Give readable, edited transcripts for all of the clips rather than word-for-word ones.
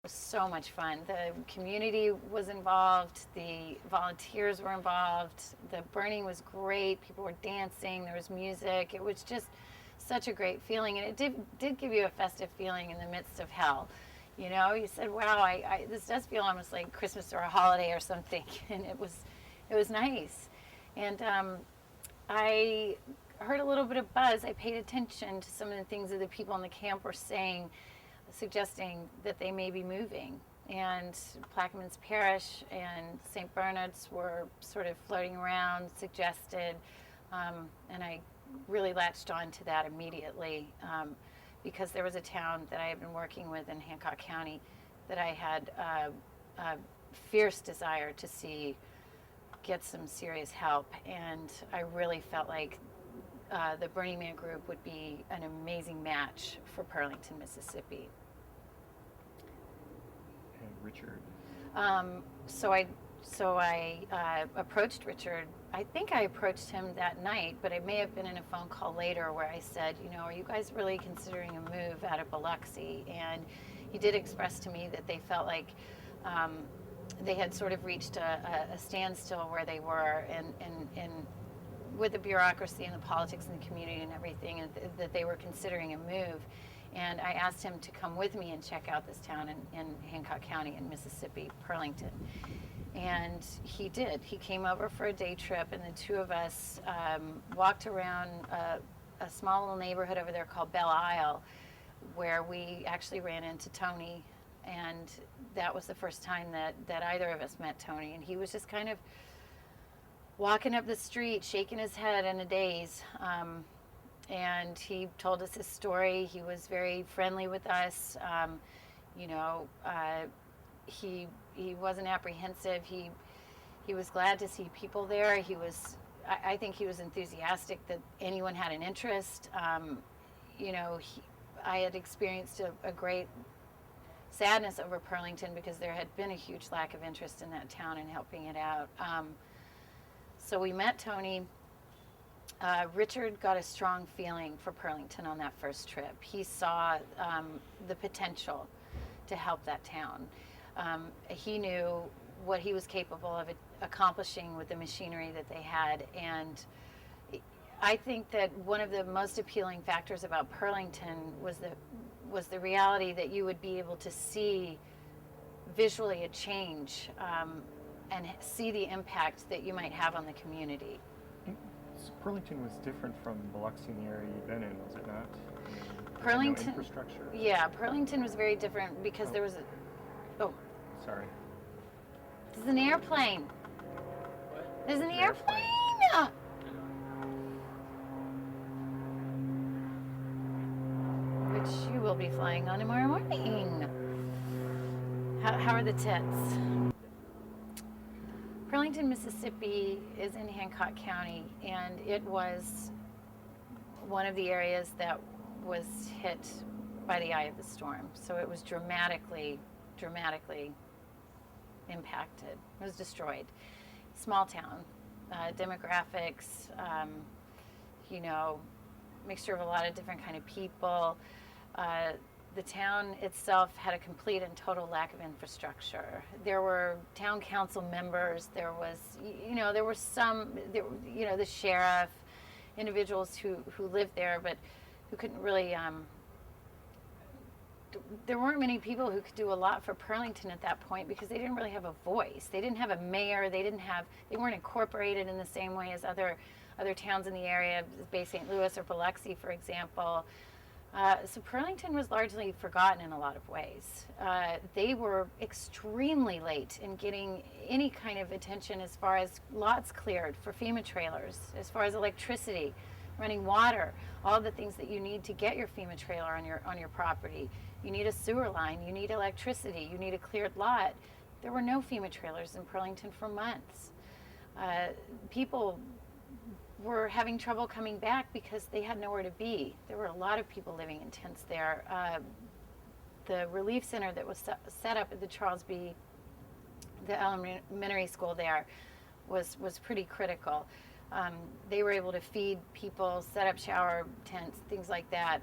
Was so much fun. The community was involved, the volunteers were involved, the burning was great, people were dancing, there was music. It was just such a great feeling, and it did give you a festive feeling in the midst of hell. You know, you said, wow, this does feel almost like Christmas or a holiday or something, and it was nice. And I heard a little bit of buzz. I paid attention to some of the things that the people in the camp were saying, suggesting that they may be moving. And Plaquemines Parish and St. Bernard's were sort of floating around, suggested, and I really latched on to that immediately, because there was a town that I had been working with in Hancock County that I had a fierce desire to see get some serious help, and I really felt like the Burning Man group would be an amazing match for Pearlington, Mississippi. And Richard. So I approached Richard. I think I approached him that night, but it may have been in a phone call later where I said, you know, are you guys really considering a move out of Biloxi? And he did express to me that they felt like they had sort of reached a standstill where they were, and with the bureaucracy and the politics and the community and everything, and that they were considering a move. And I asked him to come with me and check out this town in Hancock County in Mississippi, Pearlington. And he did. He came over for a day trip, and the two of us walked around a small little neighborhood over there called Belle Isle, where we actually ran into Tony. And that was the first time that either of us met Tony. And he was just kind of walking up the street, shaking his head in a daze. And he told us his story. He was very friendly with us. You know, he wasn't apprehensive. He was glad to see people there. I think he was enthusiastic that anyone had an interest. You know, I had experienced a great sadness over Pearlington because there had been a huge lack of interest in that town and helping it out. So we met Tony. Richard got a strong feeling for Pearlington on that first trip. He saw the potential to help that town. He knew what he was capable of accomplishing with the machinery that they had, and I think that one of the most appealing factors about Pearlington was the reality that you would be able to see visually a change, and see the impact that you might have on the community. So Pearlington was different from Biloxi in the area you've been in, was it not? Pearlington, no infrastructure. Yeah, Pearlington was very different because there was Sorry. There's an airplane. What? There's an airplane. Which you will be flying on tomorrow morning. How are the tits? Pearlington, Mississippi is in Hancock County, and it was one of the areas that was hit by the eye of the storm. So it was dramatically impacted. It was destroyed. Small town, demographics, you know, mixture of a lot of different kind of people. The town itself had a complete and total lack of infrastructure. There were town council members. There was, there were the sheriff, individuals who lived there, but who couldn't really. There weren't many people who could do a lot for Pearlington at that point because they didn't really have a voice. They didn't have a mayor. They weren't incorporated in the same way as other towns in the area, Bay St. Louis or Biloxi, for example. So Pearlington was largely forgotten in a lot of ways. They were extremely late in getting any kind of attention as far as lots cleared for FEMA trailers, as far as electricity, running water, all the things that you need to get your FEMA trailer on your property. You need a sewer line, you need electricity, you need a cleared lot. There were no FEMA trailers in Pearlington for months. People were having trouble coming back because they had nowhere to be. There were a lot of people living in tents there. The relief center that was set up at the elementary school there was pretty critical. They were able to feed people, set up shower tents, things like that.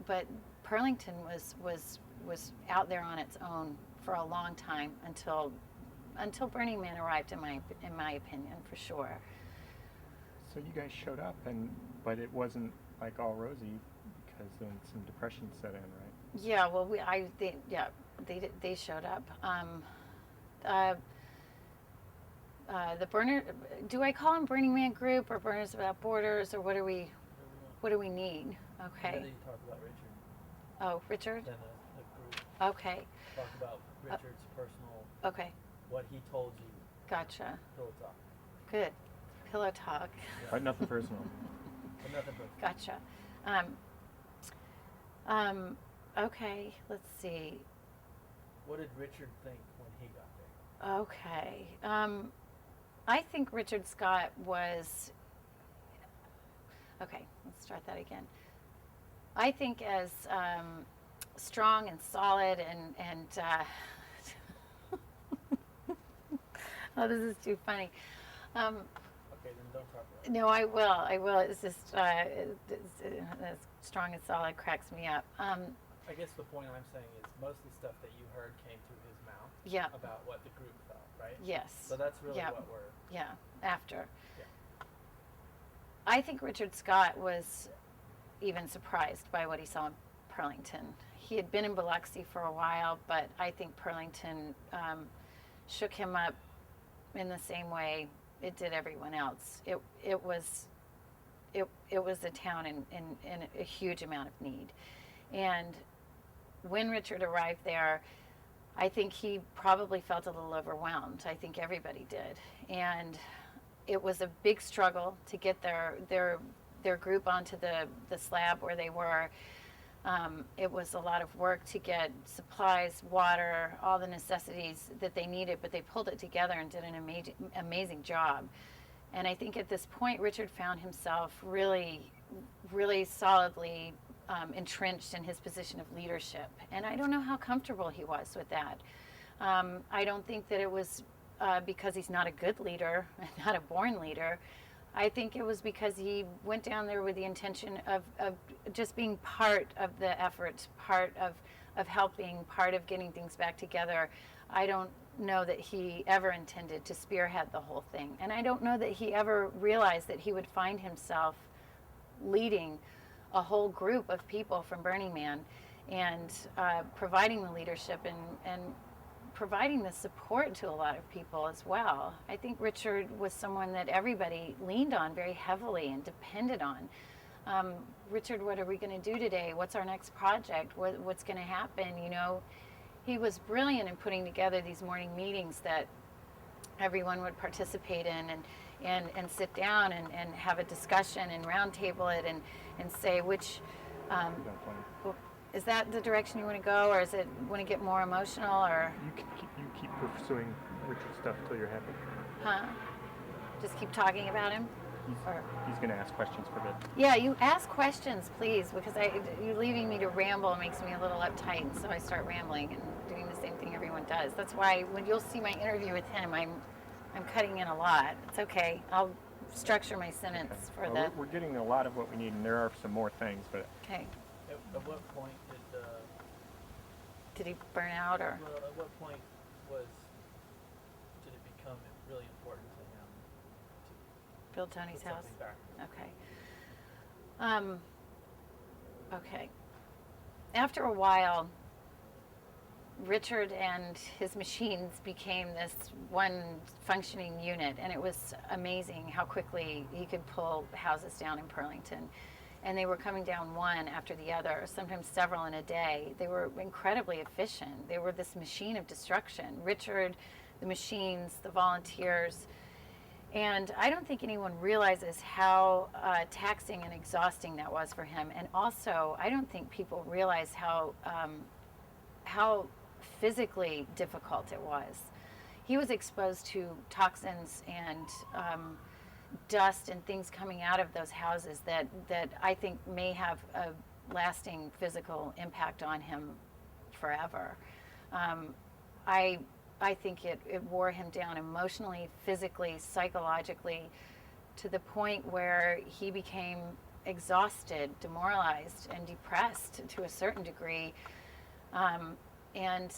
But Pearlington was was out there on its own for a long time until Burning Man arrived, in my opinion, for sure. So you guys showed up, but it wasn't like all rosy because then some depression set in, right? Yeah, well, they showed up. The Burner, do I call them Burning Man Group or Burners Without Borders, or what do we need? Okay. And then you talk about Richard. Oh, Richard? Then a group. Okay. Talk about Richard's personal, Okay. what he told you. Gotcha. Pillow talk. Good. Pillow talk. But nothing personal. But nothing personal. Gotcha. Okay, let's see. What did Richard think when he got there? Okay. I think Richard Scott was. Okay, let's start that again. I think as strong and solid and oh, this is too funny. Okay, then don't talk about it. No, I will. I will. It's just as strong and solid cracks me up. I guess the point I'm saying is most of the stuff that you heard came through his mouth Yeah. about what the group felt, right? Yes. So that's really Yeah. what we're... Yeah. After. Yeah. I think Richard Scott was even surprised by what he saw in Pearlington. He had been in Biloxi for a while, but I think Pearlington shook him up in the same way it did everyone else. It was a town in a huge amount of need. And when Richard arrived there, I think he probably felt a little overwhelmed. I think everybody did. And it was a big struggle to get their group onto the slab where they were. It was a lot of work to get supplies, water, all the necessities that they needed, but they pulled it together and did an amazing job. And I think at this point, Richard found himself really, really solidly entrenched in his position of leadership. And I don't know how comfortable he was with that. I don't think that it was because he's not a good leader, not a born leader. I think it was because he went down there with the intention of just being part of the effort, part of helping, part of getting things back together. I don't know that he ever intended to spearhead the whole thing. And I don't know that he ever realized that he would find himself leading a whole group of people from Burning Man and providing the leadership and providing the support to a lot of people as well. I think Richard was someone that everybody leaned on very heavily and depended on. Richard, what are we going to do today? What's our next project? What's going to happen? You know, he was brilliant in putting together these morning meetings that everyone would participate in and sit down and have a discussion and roundtable it and say which is that the direction you want to go, or is it want to get more emotional, or You keep pursuing Richard stuff till you're happy. just keep talking about him? He's going to ask questions for a bit. Yeah, you ask questions, please, because you leaving me to ramble makes me a little uptight, and so I start rambling and doing the same thing everyone does. That's why when you'll see my interview with him, I'm cutting in a lot. It's okay. I'll structure my sentence for Well, we're getting a lot of what we need, and there are some more things, but Okay. At what point Did he burn out, or? well, at what point did it become really important to him to Build Tony's put house? something back? Okay. Okay. After a while, Richard and his machines became this one functioning unit, and it was amazing how quickly he could pull houses down in Pearlington. And they were coming down one after the other, sometimes several in a day. They were incredibly efficient. They were this machine of destruction. Richard, the machines, the volunteers. And I don't think anyone realizes how taxing and exhausting that was for him. And also, I don't think people realize how physically difficult it was. He was exposed to toxins and dust and things coming out of those houses that I think may have a lasting physical impact on him forever. I think it wore him down emotionally, physically, psychologically, to the point where he became exhausted, demoralized, and depressed to a certain degree. And